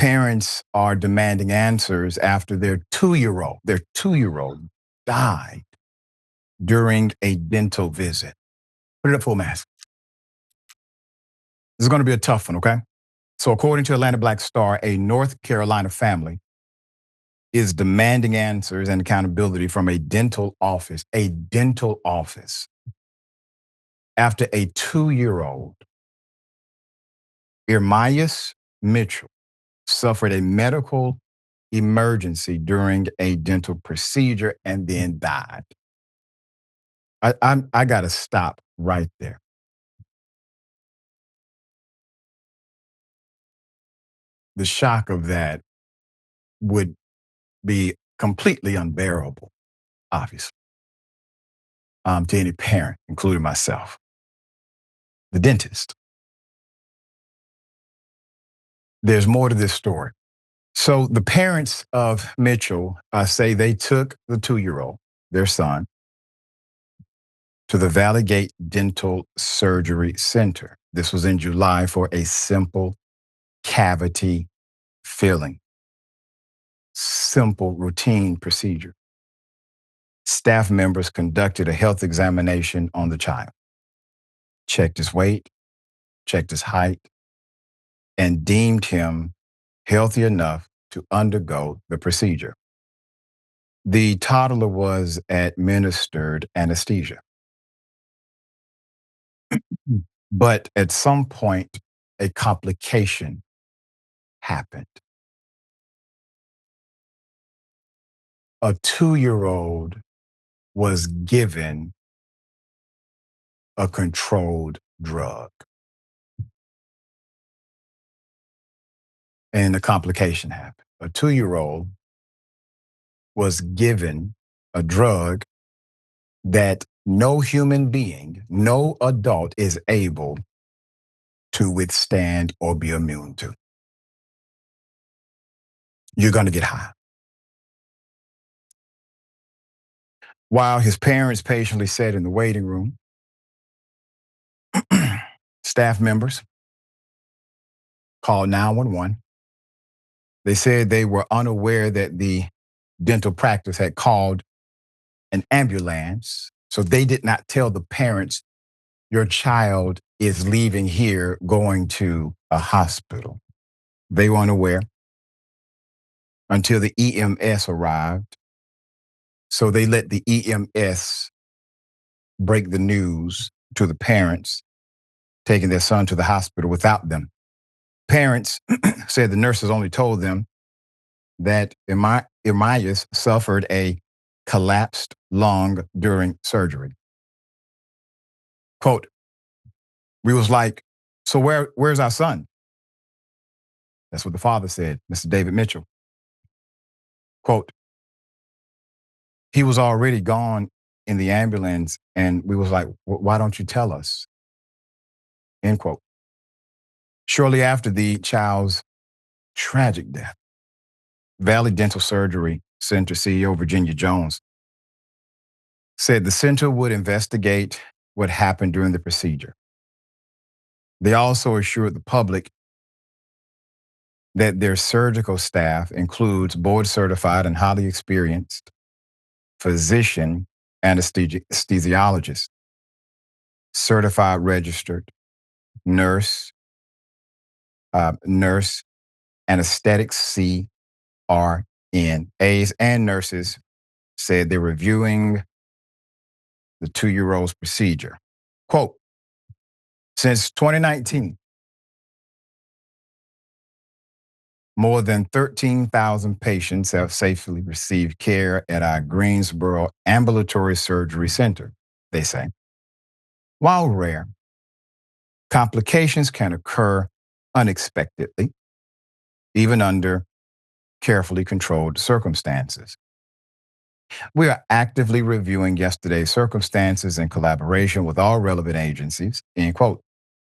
Parents are demanding answers after their two-year-old died during a dental visit. Put it up full mask. This is going to be a tough one, okay? So according to Atlanta Black Star, a North Carolina family is demanding answers and accountability from a dental office, after a 2-year-old, Ermias Mitchell, suffered a medical emergency during a dental procedure and then died. I got to stop right there. The shock of that would be completely unbearable, obviously, to any parent, including myself, the dentist. There's more to this story. So the parents of Mitchell say they took the 2-year-old, their son, to the Valleygate Dental Surgery Center. This was in July for a simple cavity filling. Simple routine procedure. Staff members conducted a health examination on the child, checked his weight, checked his height, and deemed him healthy enough to undergo the procedure. The toddler was administered anesthesia. But at some point, a complication happened. A 2-year-old was given a controlled drug. And a complication happened. A 2-year-old was given a drug that no human being, no adult is able to withstand or be immune to. You're going to get high. While his parents patiently sat in the waiting room, staff members called 911. They said they were unaware that the dental practice had called an ambulance, so they did not tell the parents, your child is leaving here going to a hospital. They were unaware until the EMS arrived. So they let the EMS break the news to the parents, taking their son to the hospital without them. Parents said the nurses only told them that Ermias suffered a collapsed lung during surgery. Quote, we was like, so where's our son? That's what the father said, Mr. David Mitchell. Quote, he was already gone in the ambulance and we was like, why don't you tell us? End quote. Shortly after the child's tragic death, Valleygate Dental Surgery Center CEO Virginia Jones said the center would investigate what happened during the procedure. They also assured the public that their surgical staff includes board-certified and highly experienced physician anesthesiologists, certified registered nurse, anesthetics CRNAs, and nurses said they're reviewing the 2-year-old's procedure. Quote, since 2019, more than 13,000 patients have safely received care at our Greensboro Ambulatory Surgery Center, they say. While rare, complications can occur unexpectedly, even under carefully controlled circumstances. We are actively reviewing yesterday's circumstances in collaboration with all relevant agencies, end quote.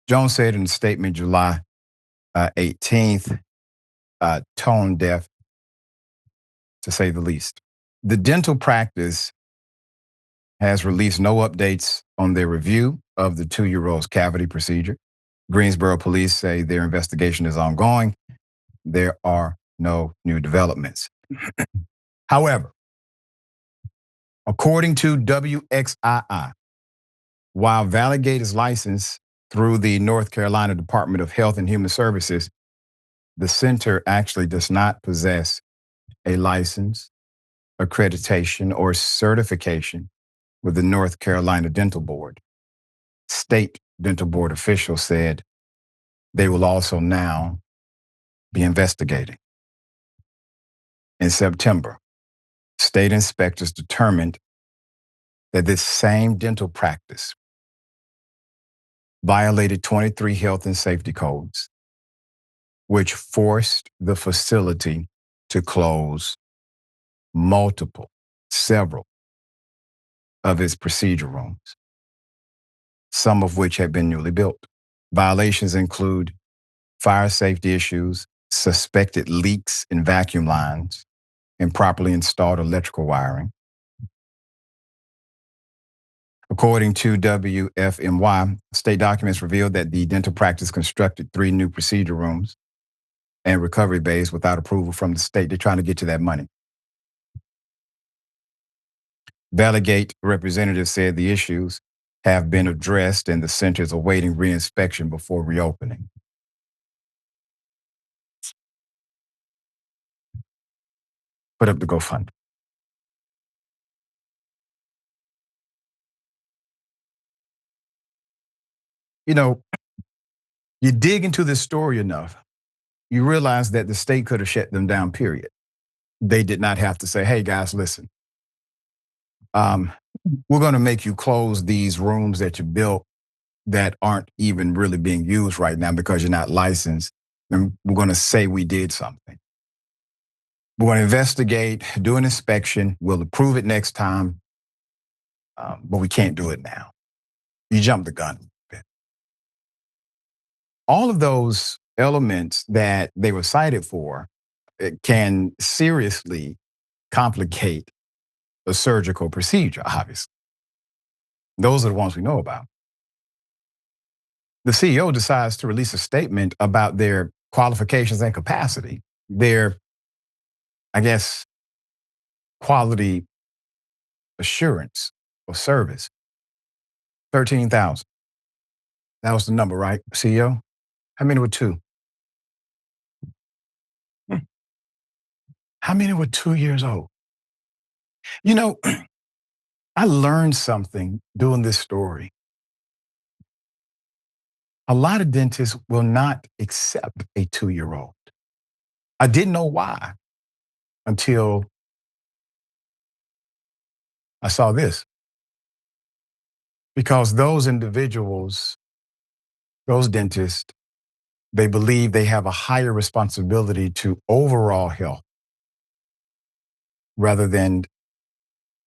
Jones said in a statement July 18th, tone deaf, to say the least. The dental practice has released no updates on their review of the 2-year-old's cavity procedure. Greensboro police say their investigation is ongoing. there are no new developments. However, according to WXII, while Valleygate is licensed through the North Carolina Department of Health and Human Services, the center actually does not possess a license, accreditation, or certification with the North Carolina Dental Board. State dental board officials said they will also now be investigating. In September, state inspectors determined that this same dental practice violated 23 health and safety codes, which forced the facility to close several of its procedure rooms, some of which had been newly built. Violations include fire safety issues, suspected leaks in vacuum lines, improperly installed electrical wiring. According to WFMY, state documents revealed that the dental practice constructed 3 new procedure rooms and recovery bays without approval from the state. They're trying to get to that money. Valleygate representatives said the issues have been addressed and the center is awaiting reinspection before reopening. Put up the GoFundMe. You know, you dig into this story enough, you realize that the state could have shut them down, period. They did not have to say, hey, guys, listen, we're going to make you close these rooms that you built that aren't even really being used right now because you're not licensed. And we're going to say we did something. We're going to investigate, do an inspection. We'll approve it next time, but we can't do it now. You jumped the gun a bit. All of those elements that they were cited for can seriously complicate a surgical procedure, obviously. Those are the ones we know about. The CEO decides to release a statement about their qualifications and capacity, their, I guess, quality assurance or service. 13,000. That was the number, right, CEO? How many were 2? How many were 2 years old? You know, I learned something doing this story. A lot of dentists will not accept a 2-year-old. I didn't know why until I saw this. Because those individuals, those dentists, they believe they have a higher responsibility to overall health rather than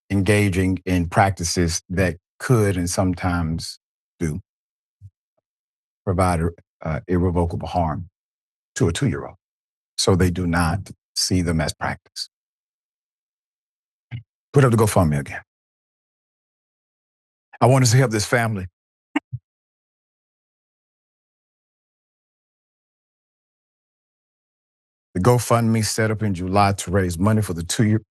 engaging in practices that could and sometimes do provide irrevocable harm to a 2-year-old. So they do not see them as practice. Put up the GoFundMe again. I want us to help this family. The GoFundMe set up in July to raise money for the 2-year.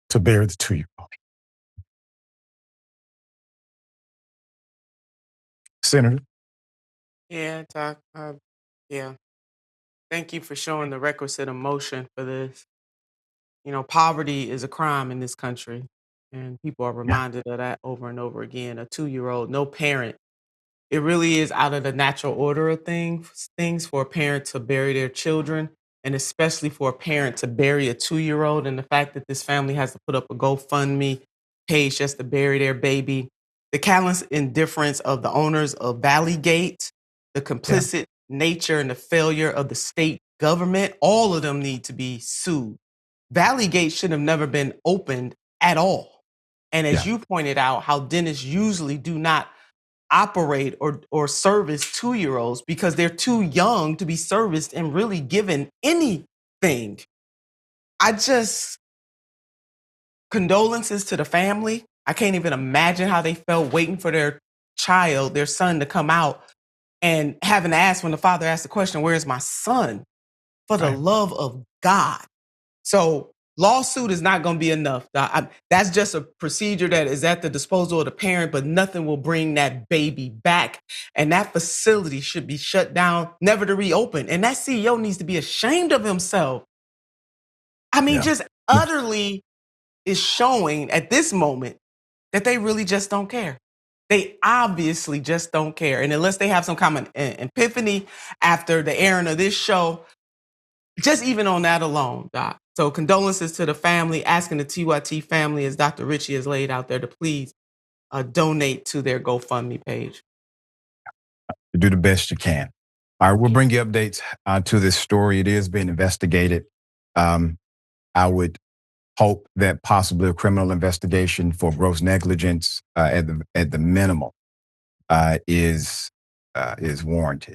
To bury the 2-year-old. Senator? Yeah, Doc. Yeah. Thank you for showing the requisite emotion for this. You know, poverty is a crime in this country, and people are Yeah. reminded of that over and over again. A 2-year-old, no parent. It really is out of the natural order of things for a parent to bury their children, and especially for a parent to bury a 2-year-old. And the fact that this family has to put up a GoFundMe page just to bury their baby, the callous indifference of the owners of Valleygate, the Yeah. complicit nature and the failure of the state government, all of them need to be sued. Valleygate should have never been opened at all. And as Yeah. you pointed out, how dentists usually do not operate or service 2-year-olds because they're too young to be serviced and really given anything. I just condolences to the family. I can't even imagine how they felt waiting for their child, their son, to come out and having to ask when the father asked the question, "Where's my son?" For the Right. love of God. So lawsuit is not going to be enough. That's just a procedure that is at the disposal of the parent, but nothing will bring that baby back. And that facility should be shut down, never to reopen. And that CEO needs to be ashamed of himself. I mean, Yeah. just utterly is showing at this moment that they really just don't care. They obviously just don't care. And unless they have some kind of epiphany after the airing of this show, just even on that alone, Doc. So condolences to the family, asking the TYT family, as Dr. Richey has laid out there, to please donate to their GoFundMe page. You do the best you can. All right, we'll Yeah. bring you updates to this story. It is being investigated. I would hope that possibly a criminal investigation for gross negligence at the minimum is warranted.